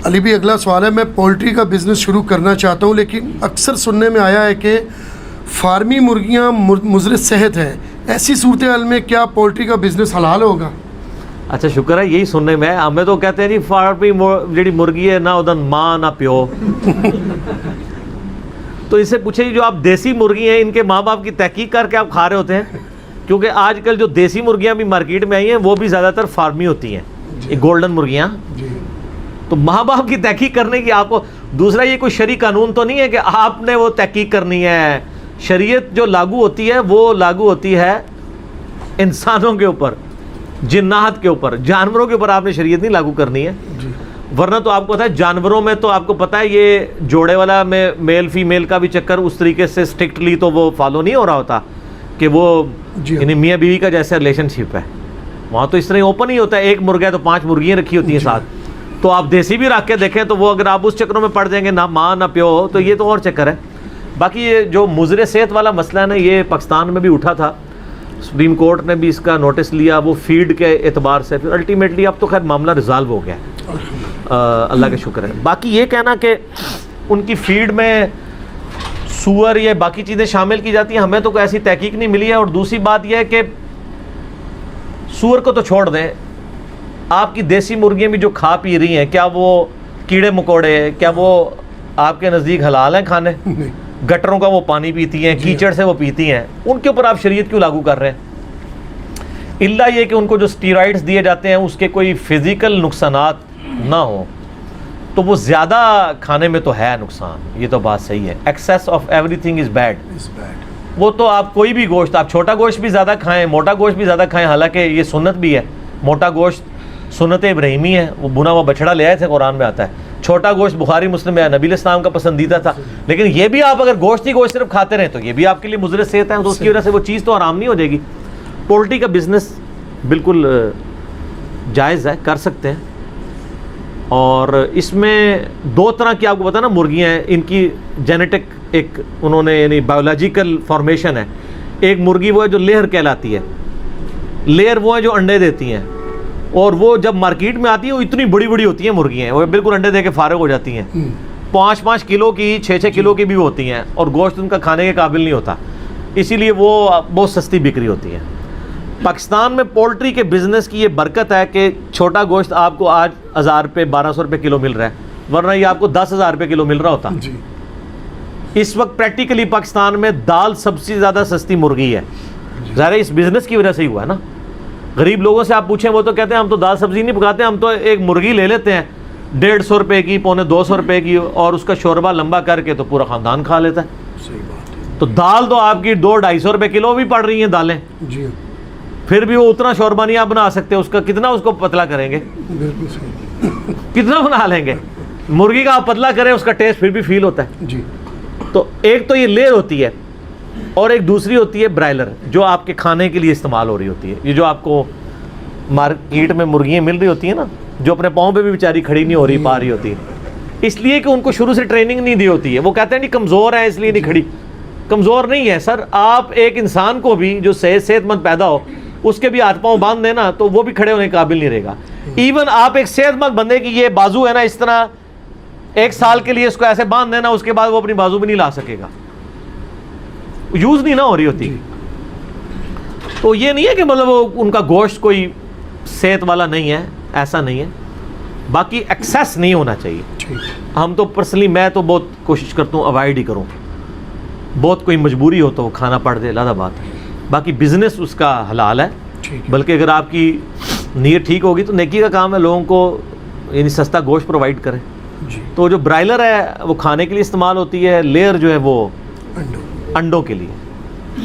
علی بھی اگلا سوال ہے، میں پولٹری کا بزنس شروع کرنا چاہتا ہوں، لیکن اکثر سننے میں آیا ہے کہ فارمی مرغیاں مضر صحت ہیں، ایسی صورتحال میں کیا پولٹری کا بزنس حلال ہوگا؟ اچھا شکر ہے، یہی سننے میں ہمیں تو کہتے ہیں جی فارمی جڑی مرغی ہے نہ ادھر ماں نہ پیو تو اس سے پوچھے جو آپ دیسی مرغی ہیں ان کے ماں باپ کی تحقیق کر کے آپ کھا رہے ہوتے ہیں؟ کیونکہ آج کل جو دیسی مرغیاں بھی مارکیٹ میں آئی ہیں وہ بھی زیادہ تر فارمی ہوتی ہیں، یہ گولڈن مرغیاں، تو ماں باپ کی تحقیق کرنے کی آپ کو دوسرا یہ کوئی شرعی قانون تو نہیں ہے کہ آپ نے وہ تحقیق کرنی ہے. شریعت جو لاگو ہوتی ہے وہ لاگو ہوتی ہے انسانوں کے اوپر، جنات کے اوپر، جانوروں کے اوپر آپ نے شریعت نہیں لاگو کرنی ہے. ورنہ تو آپ کو پتا ہے جانوروں میں تو آپ کو پتا ہے یہ جوڑے والا میں میل فیمیل کا بھی چکر اس طریقے سے اسٹرکٹلی تو وہ فالو نہیں ہو رہا ہوتا کہ وہ یعنی میاں بیوی کا جیسے ریلیشن شپ ہے، وہاں تو اس طرح اوپن ہی ہوتا ہے، ایک مرغا ہے تو 5 مرغیاں رکھی ہوتی ہیں ساتھ. تو آپ دیسی بھی رکھ کے دیکھیں تو وہ اگر آپ اس چکروں میں پڑ جائیں گے نہ ماں نہ پیو تو یہ تو اور چکر ہے. باقی یہ جو مضر صحت والا مسئلہ ہے نا یہ پاکستان میں بھی اٹھا تھا، سپریم کورٹ نے بھی اس کا نوٹس لیا، وہ فیڈ کے اعتبار سے پھر الٹیمیٹلی اب تو خیر معاملہ ریزالو ہو گیا، اللہ کا شکر ہے. باقی یہ کہنا کہ ان کی فیڈ میں سور یا باقی چیزیں شامل کی جاتی ہیں، ہمیں تو کوئی ایسی تحقیق نہیں ملی ہے. اور دوسری بات یہ ہے کہ سور کو تو چھوڑ دیں، آپ کی دیسی مرغیاں بھی جو کھا پی رہی ہیں کیا وہ کیڑے مکوڑے کیا وہ آپ کے نزدیک حلال ہیں کھانے؟ گٹروں کا وہ پانی پیتی ہیں، کیچڑ سے وہ پیتی ہیں، ان کے اوپر آپ شریعت کیوں لاگو کر رہے ہیں؟ الا یہ کہ ان کو جو اسٹیرائڈز دیے جاتے ہیں اس کے کوئی فزیکل نقصانات نہ ہوں تو وہ زیادہ کھانے میں تو ہے نقصان، یہ تو بات صحیح ہے. Access of every thing is bad. وہ تو آپ کوئی بھی گوشت، آپ چھوٹا گوشت بھی زیادہ کھائیں، موٹا گوشت بھی زیادہ کھائیں، حالانکہ یہ سنت بھی ہے. موٹا گوشت سنت ابراہیمی ہے، وہ بنا ہوا بچڑا لے آئے تھے، قرآن میں آتا ہے. چھوٹا گوشت بخاری مسلم میں نبی علیہ السلام کا پسندیدہ تھا. لیکن یہ بھی آپ اگر گوشت ہی گوشت صرف کھاتے رہیں تو یہ بھی آپ کے لیے مضر صحت ہے، تو اس کی وجہ سے وہ چیز تو حرام نہیں ہو جائے گی. پولٹری کا بزنس بالکل جائز ہے، کر سکتے ہیں. اور اس میں 2 طرح کی آپ کو پتا نا مرغیاں ہیں، ان کی جینیٹک ایک انہوں نے یعنی بایولوجیکل فارمیشن ہے. ایک مرغی وہ ہے جو لیئر کہلاتی ہے، لیئر وہ ہے جو انڈے دیتی ہیں، اور وہ جب مارکیٹ میں آتی ہے وہ اتنی بڑی بڑی ہوتی ہیں مرغیاں، وہ بالکل انڈے دے کے فارغ ہو جاتی ہیں. 5-5 کلو کی 6-6 کلو کی بھی ہوتی ہیں، اور گوشت ان کا کھانے کے قابل نہیں ہوتا، اسی لیے وہ بہت سستی بکری ہوتی ہے. پاکستان میں پولٹری کے بزنس کی یہ برکت ہے کہ چھوٹا گوشت آپ کو آج 1000 روپے 1200 روپے کلو مل رہا ہے، ورنہ یہ آپ کو 10,000 روپے کلو مل رہا ہوتا. اس وقت پریکٹیکلی پاکستان میں دال سب سے زیادہ سستی مرغی ہے. ظاہر اس بزنس کی وجہ سے ہی ہوا ہے نا. غریب لوگوں سے آپ پوچھیں وہ تو کہتے ہیں ہم تو دال سبزی نہیں پکاتے، ہم تو ایک مرغی لے لیتے ہیں 150 روپے کی، 250 روپے کی، اور اس کا شوربہ لمبا کر کے تو پورا خاندان کھا لیتا ہے. صحیح بات ہے. تو دال تو آپ کی 200-250 روپے کلو بھی پڑ رہی ہیں دالیں، جی پھر بھی وہ اتنا شوربہ نہیں آپ بنا سکتے، اس کا کتنا اس کو پتلا کریں گے، بالکل صحیح. کتنا بنا لیں گے؟ مرغی کا آپ پتلا کریں اس کا ٹیسٹ پھر بھی فیل ہوتا ہے. جی تو ایک تو یہ لیئر ہوتی ہے، اور ایک دوسری ہوتی ہے برائلر جو آپ کے کھانے کے لیے استعمال ہو رہی ہوتی ہے. یہ جو آپ کو مارکیٹ میں مرغیاں مل رہی ہوتی ہیں نا جو اپنے پاؤں پہ بھی بیچاری کھڑی نہیں ہو رہی پا رہی ہوتی ہے، اس لیے کہ ان کو شروع سے ٹریننگ نہیں دی ہوتی ہے. وہ کہتے ہیں نہیں کمزور ہے اس لیے نہیں کھڑی. کمزور نہیں ہے سر، آپ ایک انسان کو بھی جو صحت مند پیدا ہو اس کے بھی ہاتھ پاؤں باندھ دینا تو وہ بھی کھڑے ہونے کے قابل نہیں رہے گا. ایون آپ ایک صحت مند بندے کی یہ بازو ہے نا اس طرح 1 سال کے لیے اس کو ایسے باندھ دینا، اس کے بعد وہ اپنی بازو بھی نہیں لا سکے گا، یوز نہیں نہ ہو رہی ہوتی. تو یہ نہیں ہے کہ مطلب ان کا گوشت کوئی صحت والا نہیں ہے، ایسا نہیں ہے. باقی ایکسیس نہیں ہونا چاہیے. ہم تو پرسنلی میں تو بہت کوشش کرتا ہوں اوائڈ ہی کروں، بہت کوئی مجبوری ہو تو وہ کھانا پڑ دے، علیحدہ بات ہے. باقی بزنس اس کا حلال ہے، بلکہ اگر آپ کی نیت ٹھیک ہوگی تو نیکی کا کام ہے لوگوں کو یعنی سستا گوشت پرووائڈ کریں. تو جو برائلر ہے وہ کھانے کے لیے استعمال ہوتی ہے، لیئر جو ہے وہ انڈوں کے لیے.